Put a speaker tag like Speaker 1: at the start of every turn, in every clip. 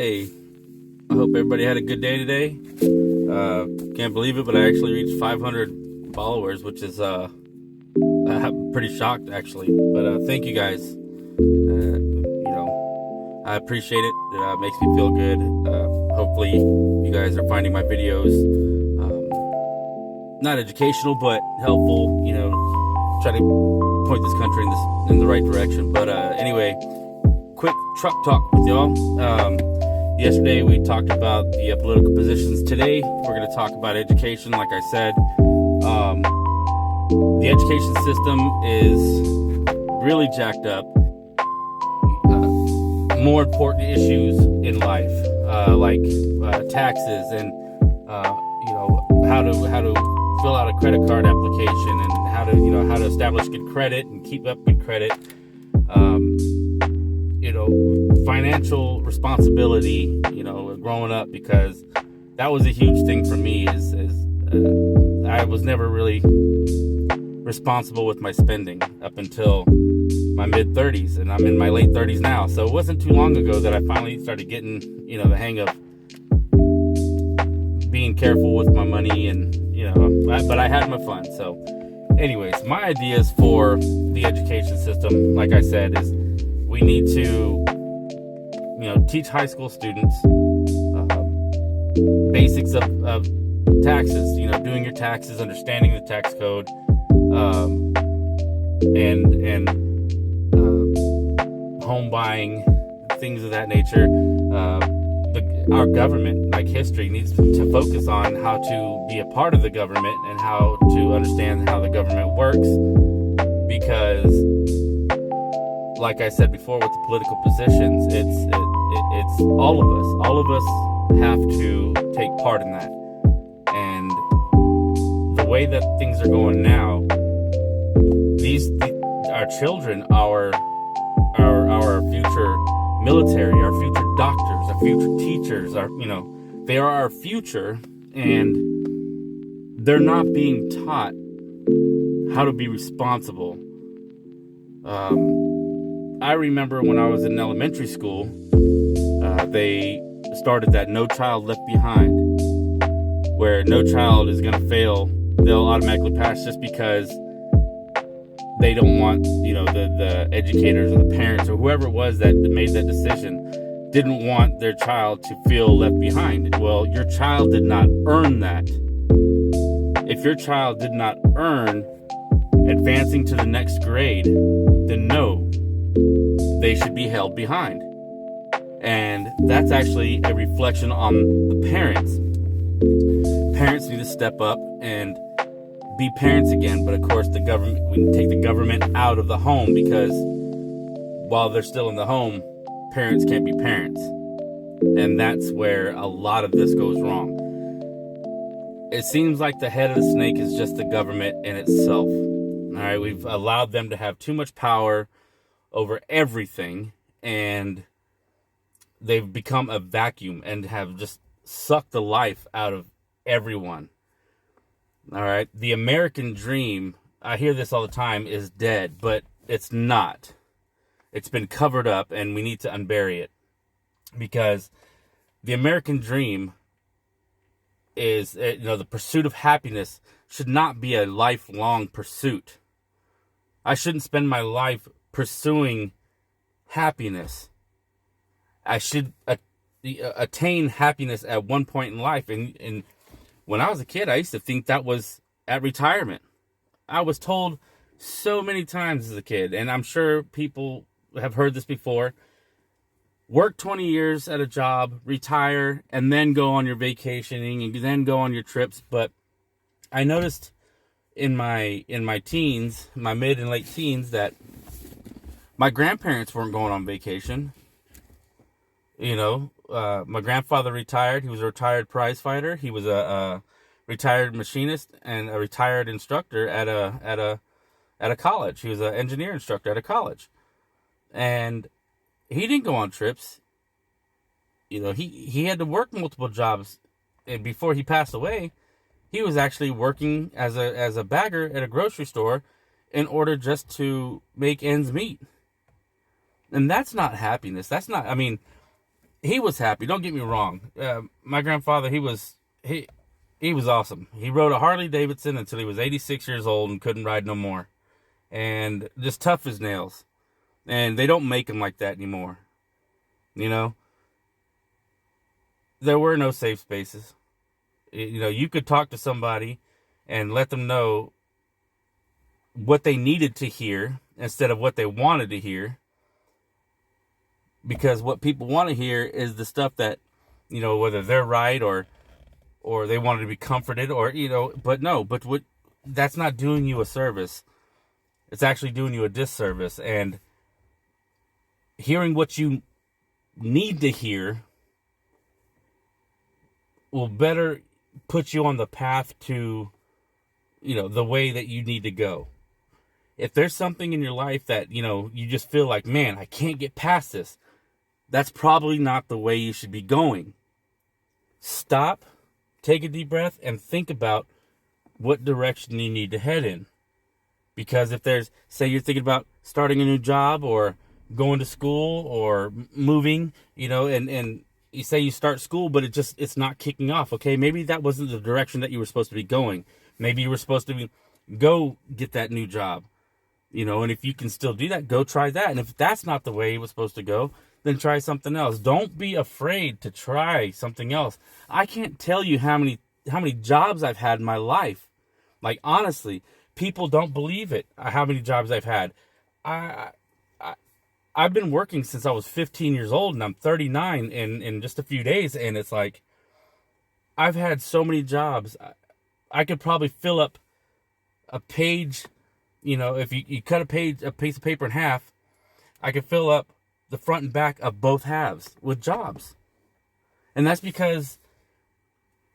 Speaker 1: Hey, I hope everybody had a good day today. Can't believe it, but I actually reached 500 followers, which is I'm pretty shocked actually. But thank you guys. I appreciate it. It makes me feel good. Hopefully, you guys are finding my videos not educational, but helpful. Try to point this country in the right direction. But anyway, quick truck talk with y'all. Yesterday we talked about the political positions. Today we're going to talk about education. Like I said, the education system is really jacked up. More important issues in life, like taxes and how to fill out a credit card application and how to establish good credit and keep up good credit. Financial responsibility. Growing up, because that was a huge thing for me. Is I was never really responsible with my spending up until my mid 30s, and I'm in my late 30s now. So it wasn't too long ago that I finally started getting, the hang of being careful with my money, and but I had my fun. So anyways, my ideas for the education system, like I said, is we need to teach high school students basics of taxes, doing your taxes, understanding the tax code, and home buying, things of that nature. Our government, like history, needs to focus on how to be a part of the government and how to understand how the government works, because like I said before with the political positions, it's all of us. All of us have to take part in that. And the way that things are going now, our children, our future military, our future doctors, our future teachers, they are our future, and they're not being taught how to be responsible. I remember when I was in elementary school, they started that No Child Left Behind, where no child is going to fail. They'll automatically pass just because they don't want, the educators or the parents or whoever it was that made that decision didn't want their child to feel left behind. Well, your child did not earn that. If your child did not earn advancing to the next grade, then no, they should be held behind. And that's actually a reflection on the parents. Parents need to step up and be parents again. But of course, we take the government out of the home, because while they're still in the home, parents can't be parents. And that's where a lot of this goes wrong. It seems like the head of the snake is just the government in itself. All right, we've allowed them to have too much power over everything, and they've become a vacuum and have just sucked the life out of everyone. All right, the American dream, I hear this all the time, is dead, but it's not. It's been covered up, and we need to unbury it, because the American dream is, the pursuit of happiness should not be a lifelong pursuit. I shouldn't spend my life pursuing happiness. I should attain happiness at one point in life. And when I was a kid, I used to think that was at retirement. I was told so many times as a kid, and I'm sure people have heard this before: work 20 years at a job, retire, and then go on your vacationing and then go on your trips. But I noticed in my teens, my mid and late teens, that my grandparents weren't going on vacation. My grandfather retired. He was a retired prize fighter. He was a retired machinist and a retired instructor at a college. He was an engineer instructor at a college, and he didn't go on trips. He had to work multiple jobs, and before he passed away, he was actually working as a bagger at a grocery store in order just to make ends meet. And that's not happiness. That's not, he was happy. Don't get me wrong. My grandfather, he was awesome. He rode a Harley Davidson until he was 86 years old and couldn't ride no more, and just tough as nails. And they don't make them like that anymore. You know, there were no safe spaces. You know, you could talk to somebody and let them know what they needed to hear instead of what they wanted to hear, because what people want to hear is the stuff that, you know, whether they're right or they wanted to be comforted, or, you know, but no, but what, that's not doing you a service. It's actually doing you a disservice. And hearing what you need to hear will better put you on the path to, you know, the way that you need to go. If there's something in your life that, you know, you just feel like, man, I can't get past this, that's probably not the way you should be going. Stop, take a deep breath, and think about what direction you need to head in. Because if there's, say you're thinking about starting a new job or going to school or moving, you know, and you say you start school, but it's not kicking off. Okay, maybe that wasn't the direction that you were supposed to be going. Maybe you were supposed to go get that new job, you know, and if you can still do that, go try that. And if that's not the way it was supposed to go, then try something else. Don't be afraid to try something else. I can't tell you how many jobs I've had in my life. Like, honestly, people don't believe it, how many jobs I've had. I've been working since I was 15 years old, and I'm 39 in just a few days, and it's like, I've had so many jobs. I could probably fill up a page, you know, if you cut a piece of paper in half, I could fill up the front and back of both halves with jobs. And that's because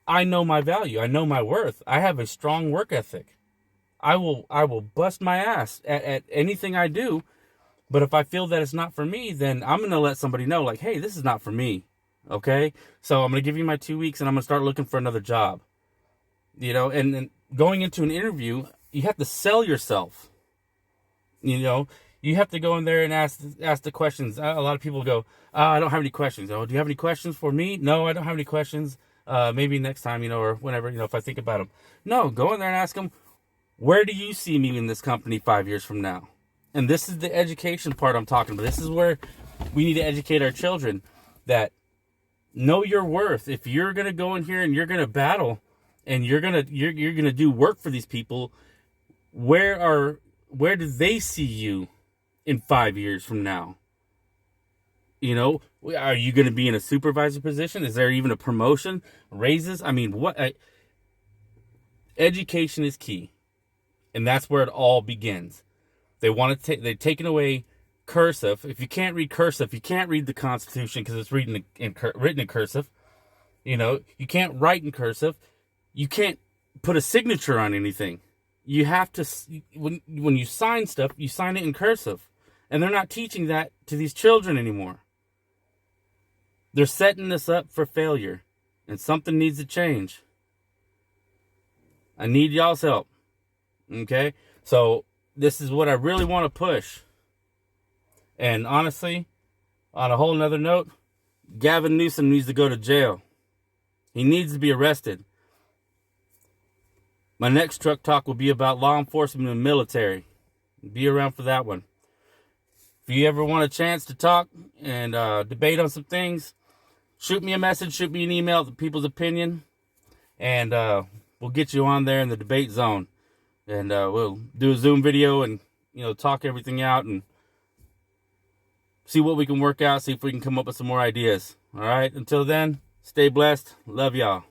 Speaker 1: I know my value. I know my worth. I have a strong work ethic. I will bust my ass at anything I do. But if I feel that it's not for me, then I'm going to let somebody know, like, hey, this is not for me. Okay? So I'm going to give you my 2 weeks and I'm going to start looking for another job. You know, and going into an interview, you have to sell yourself. You know, you have to go in there and ask the questions. A lot of people go, I don't have any questions. Oh, do you have any questions for me? No, I don't have any questions. Maybe next time, you know, or whenever, you know, if I think about them. No, go in there and ask them, where do you see me in this company 5 years from now? And this is the education part I'm talking about. This is where we need to educate our children, that know your worth. If you're going to go in here and you're going to battle and you're going to do work for these people, where do they see you in 5 years from now? You know, are you going to be in a supervisor position? Is there even a promotion, raises? I mean, education is key. And that's where it all begins. They've taken away cursive. If you can't read cursive, you can't read the Constitution because it's written in cursive. You know, you can't write in cursive. You can't put a signature on anything. You have to, when you sign stuff, you sign it in cursive. And they're not teaching that to these children anymore. They're setting us up for failure. And something needs to change. I need y'all's help. Okay? So, this is what I really want to push. And honestly, on a whole nother note, Gavin Newsom needs to go to jail. He needs to be arrested. My next truck talk will be about law enforcement and military. Be around for that one. If you ever want a chance to talk and debate on some things, shoot me a message, shoot me an email, The People's Opinion, and we'll get you on there in the debate zone. And we'll do a Zoom video and, you know, talk everything out and see what we can work out, see if we can come up with some more ideas. All right, until then, stay blessed. Love y'all.